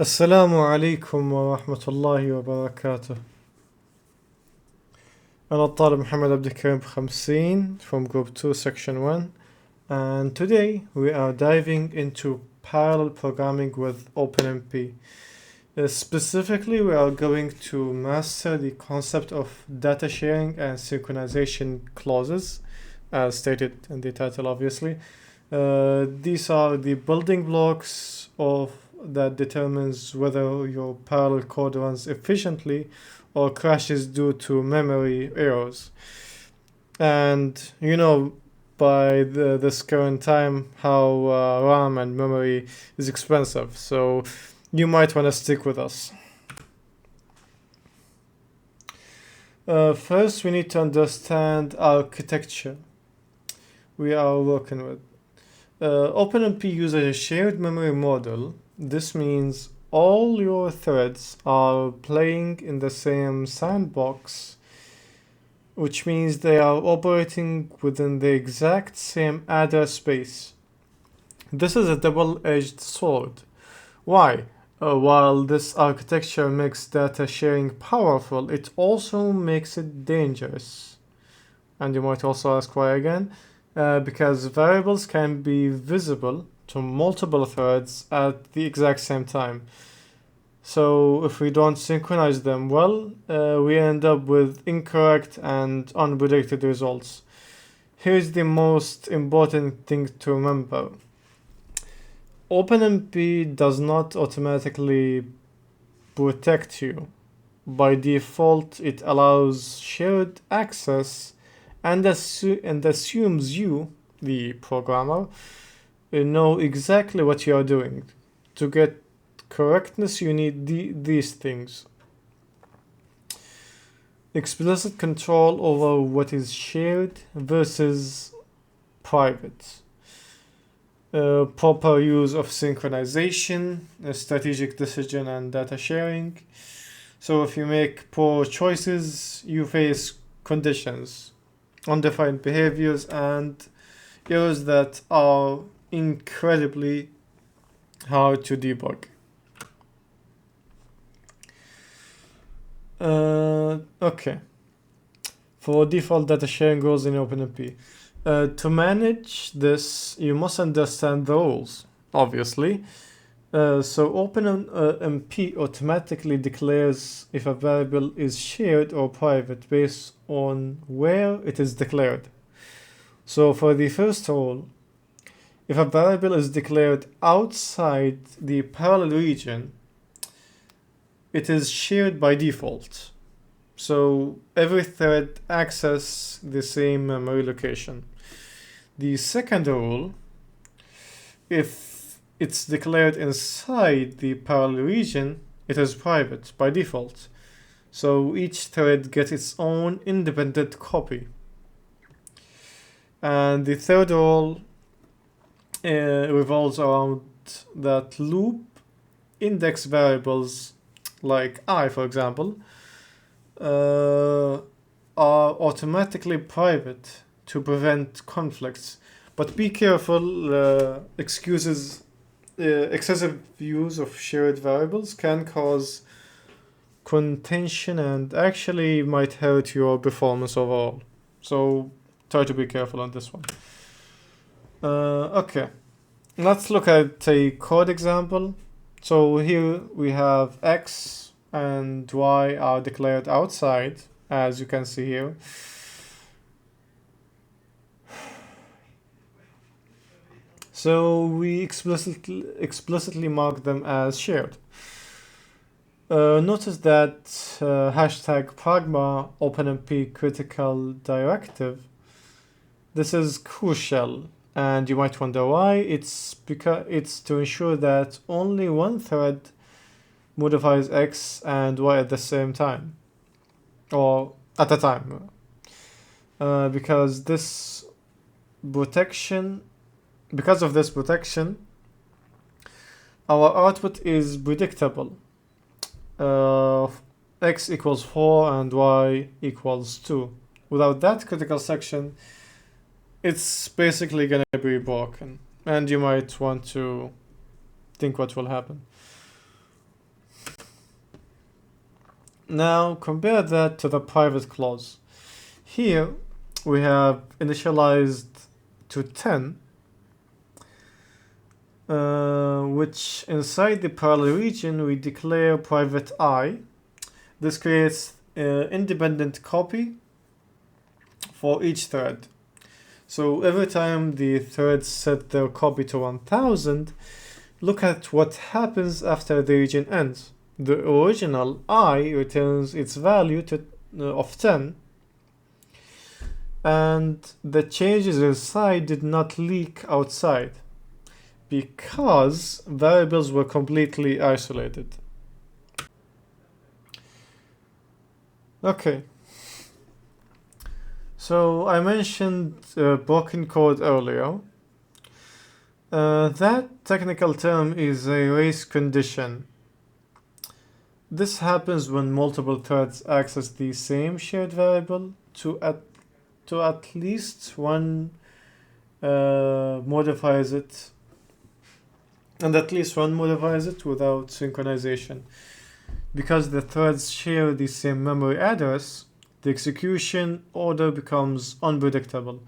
السلام عليكم ورحمة الله وبركاته. أنا الطالب محمد عبد الكريم ب50 from Group 2 Section 1, and today we are diving into parallel programming with OpenMP. Specifically, we are going to master the concept of data sharing and synchronization clauses, as stated in the title obviously. These are the building blocks of that determines whether your parallel code runs efficiently or crashes due to memory errors. And you know, by this current time, how RAM and memory is expensive, so you might want to stick with us. First, we need to understand architecture we are working with. OpenMP uses a shared memory model. This means all your threads are playing in the same sandbox, which means they are operating within the exact same address space. This is a double-edged sword. Why? While this architecture makes data sharing powerful, it also makes it dangerous. And you might also ask why again? Because variables can be visible to multiple threads at the exact same time. So if we don't synchronize them well, we end up with incorrect and unpredicted results. Here's the most important thing to remember. OpenMP does not automatically protect you. By default, it allows shared access and assumes you, the programmer, know exactly what you are doing. To get correctness, you need these things: explicit control over what is shared versus private, proper use of synchronization, strategic decision, and data sharing. So if you make poor choices, you face conditions, undefined behaviors, and errors that are incredibly hard to debug. Okay. For default data sharing rules in OpenMP. To manage this, you must understand the rules, obviously. So OpenMP automatically declares if a variable is shared or private based on where it is declared. So for the first rule, if a variable is declared outside the parallel region, it is shared by default. So every thread accesses the same memory location. The second rule, if it's declared inside the parallel region, it is private by default. So each thread gets its own independent copy. And the third rule revolves around that loop index variables like I, for example, are automatically private to prevent conflicts. But be careful, excessive use of shared variables can cause contention and actually might hurt your performance overall. So try to be careful on this one. Okay, let's look at a code example. So here we have X and Y are declared outside, as you can see here. So we explicitly mark them as shared. Notice that hashtag pragma OpenMP critical directive. This is crucial, and you might wonder why. It's because it's to ensure that only one thread modifies X and Y at the same time, or at a time, because of this protection, our output is predictable. X equals 4 and Y equals 2. Without that critical section, it's basically gonna be broken, and you might want to think what will happen. Now compare that to the private clause. Here we have initialized to 10, which inside the parallel region we declare private I. This creates an independent copy for each thread. So every time the threads set their copy to 1000, look at what happens after the region ends. The original I returns its value of 10, and the changes inside did not leak outside because variables were completely isolated. Okay. So I mentioned broken code earlier. That technical term is a race condition. This happens when multiple threads access the same shared variable to at least one modifies it, and at least one modifies it without synchronization. Because the threads share the same memory address, the execution order becomes unpredictable.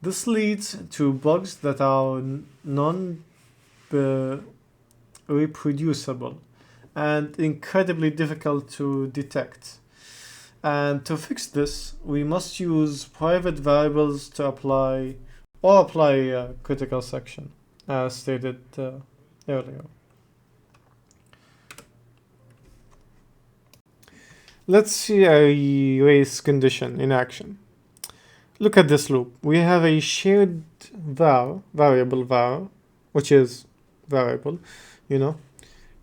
This leads to bugs that are non-reproducible and incredibly difficult to detect. And to fix this, we must use private variables to apply a critical section, as stated earlier. Let's see a race condition in action. Look at this loop. We have a shared variable var, which is variable,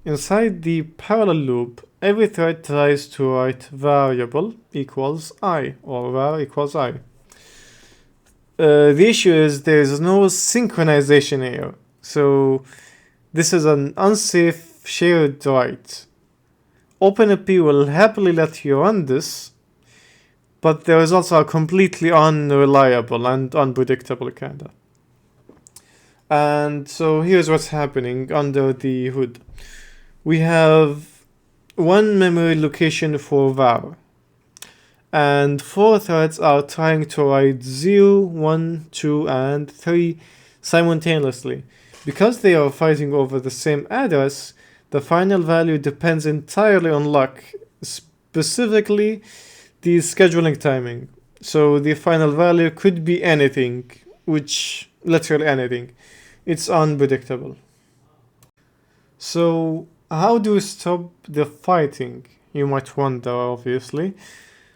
Inside the parallel loop, every thread tries to write variable equals I, or var equals I. The issue is there is no synchronization here, so this is an unsafe shared write. OpenMP will happily let you run this, but the results are completely unreliable and unpredictable, kinda. And so here's what's happening under the hood. We have one memory location for var, and 4 threads are trying to write 0, 1, 2, and 3 simultaneously. Because they are fighting over the same address, the final value depends entirely on luck, specifically the scheduling timing. So the final value could be anything, which literally anything. It's unpredictable. So how do we stop the fighting? You might wonder, obviously.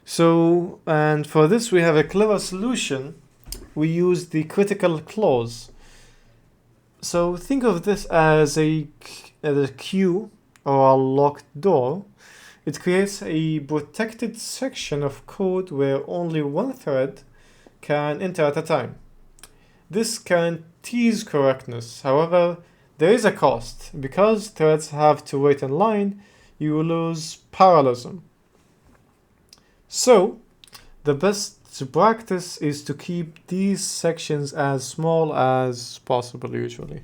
So, and for this we have a clever solution. We use the critical clause. So think of this as a queue or a locked door. It creates a protected section of code where only one thread can enter at a time. This guarantees correctness. However, there is a cost. Because threads have to wait in line, you will lose parallelism. So, the best practice is to keep these sections as small as possible usually.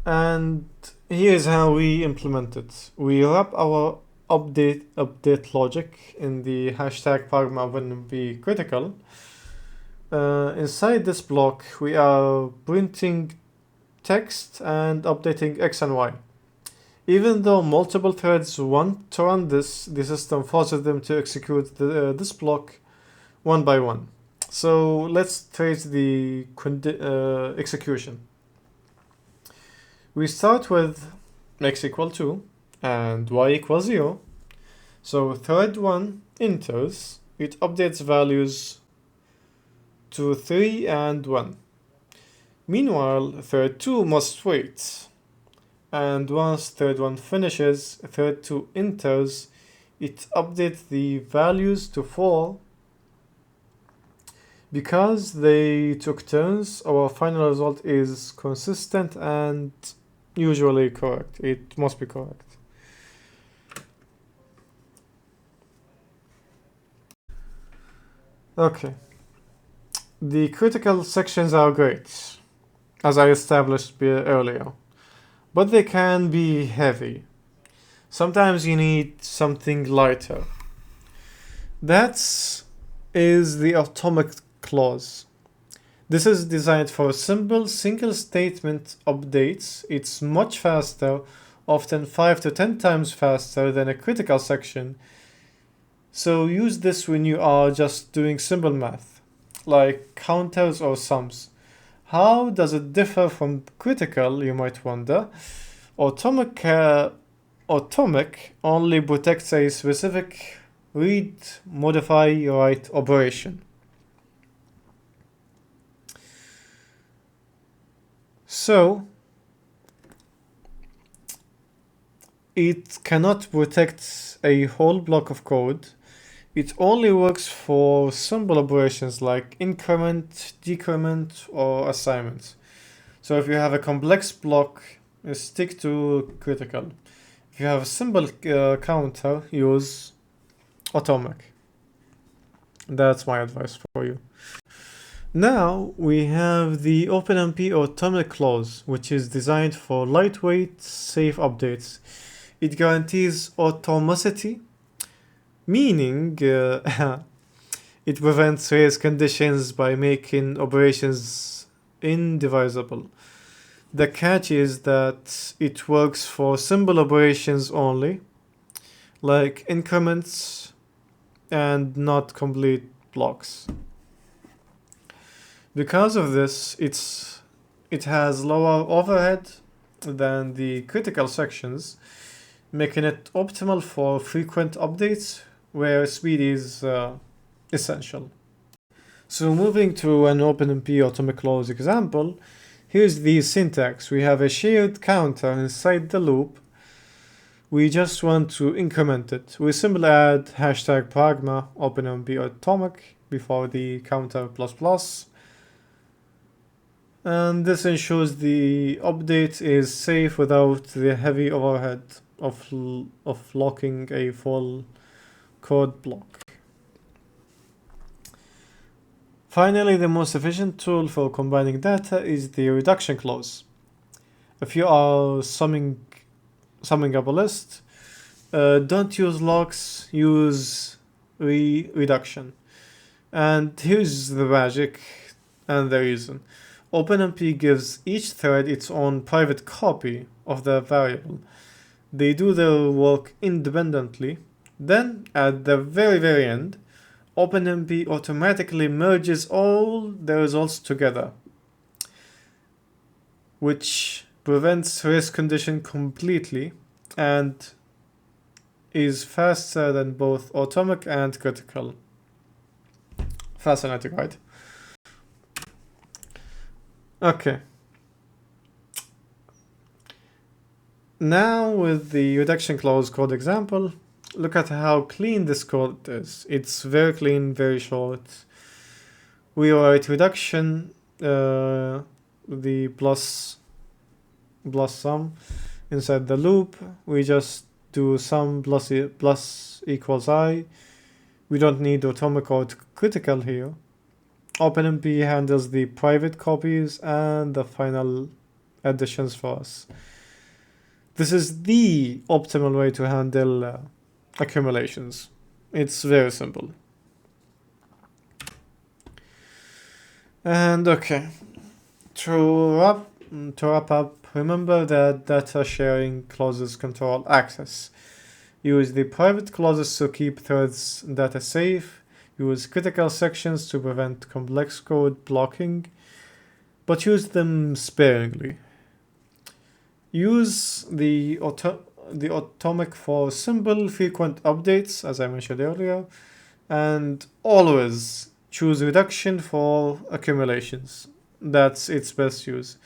And here's how we implement it. We wrap our update logic in the hashtag pragma OpenMP critical. Inside this block, we are printing text and updating x and y. Even though multiple threads want to run this, the system forces them to execute this block one by one. So let's trace the execution. We start with x equal 2 and y equals 0. So thread 1 enters, it updates values to 3 and 1. Meanwhile, thread 2 must wait. And once thread 1 finishes, thread 2 enters, it updates the values to 4. Because they took turns, our final result is consistent and usually correct. It must be correct. Okay. The critical sections are great, as I established earlier, but they can be heavy. Sometimes you need something lighter. That is the atomic clause. This is designed for simple single statement updates. It's much faster, often 5 to 10 times faster than a critical section. So use this when you are just doing simple math, like counters or sums. How does it differ from critical, you might wonder? Atomic only protects a specific read, modify, write operation. So it cannot protect a whole block of code. It only works for simple operations like increment, decrement, or assignment. So if you have a complex block, stick to critical. If you have a simple counter, use atomic. That's my advice for you. Now we have the OpenMP atomic clause, which is designed for lightweight, safe updates. It guarantees atomicity, meaning it prevents race conditions by making operations indivisible. The catch is that it works for simple operations only, like increments, and not complete blocks. Because of this, it has lower overhead than the critical sections, making it optimal for frequent updates where speed is essential. So moving to an OpenMP atomic clause example, here's the syntax. We have a shared counter inside the loop. We just want to increment it. We simply add hashtag pragma OpenMP atomic before the counter plus. And this ensures the update is safe without the heavy overhead of locking a full code block. Finally, the most efficient tool for combining data is the reduction clause. If you are summing up a list, don't use locks, use reduction. And here's the magic and the reason. OpenMP gives each thread its own private copy of the variable. They do their work independently. Then, at the very end, OpenMP automatically merges all the results together, which prevents race condition completely and is faster than both atomic and critical. Fascinating, right? Okay. Now with the reduction clause code example, look at how clean this code is. It's very clean, very short. We write reduction, the plus sum inside the loop. We just do sum plus equals I. We don't need atomic or critical here. OpenMP handles the private copies and the final additions for us. This is the optimal way to handle accumulations. It's very simple. And okay, to wrap up, remember that data sharing clauses control access. Use the private clauses to keep threads data safe. Use critical sections to prevent complex code blocking, but use them sparingly. Use the atomic for simple, frequent updates, as I mentioned earlier, and always choose reduction for accumulations. That's its best use.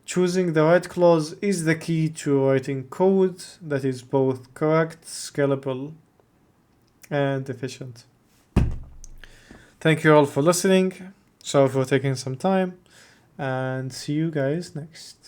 Choosing the right clause is the key to writing code that is both correct, scalable, and efficient. Thank you all for listening. Sorry for taking some time, and see you guys next.